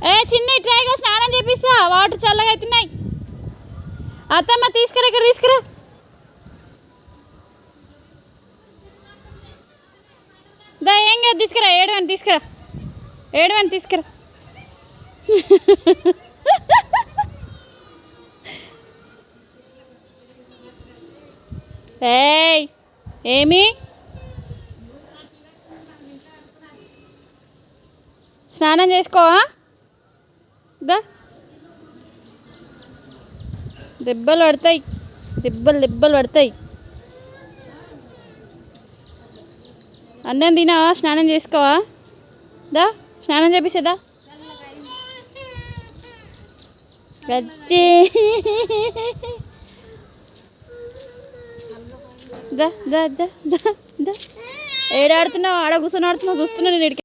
ఏ చిన్న ట్రైగా స్నానం చేపిస్తా, వాటర్ చల్లగా అవుతున్నాయి. అత్తమ్మ తీసుకురా, ఇక్కడ తీసుకురా. దా ఏం కాదు, తీసుకురా. ఏడవని తీసుకురా, ఏడవని తీసుకురా. ఏయ్ ఏమి స్నానం చేసుకోవా? దా దెబ్బలు పడతాయి, దెబ్బలు పడతాయి. అన్నం తినావా? స్నానం చేసుకోవా? దా స్నానం చేపిస్తుందా? గట్టి దా దా దా దా దా. ఏడాడుతున్నావు? ఆడ కూర్చొని ఆడుతున్నావు, చూస్తున్నా నేను.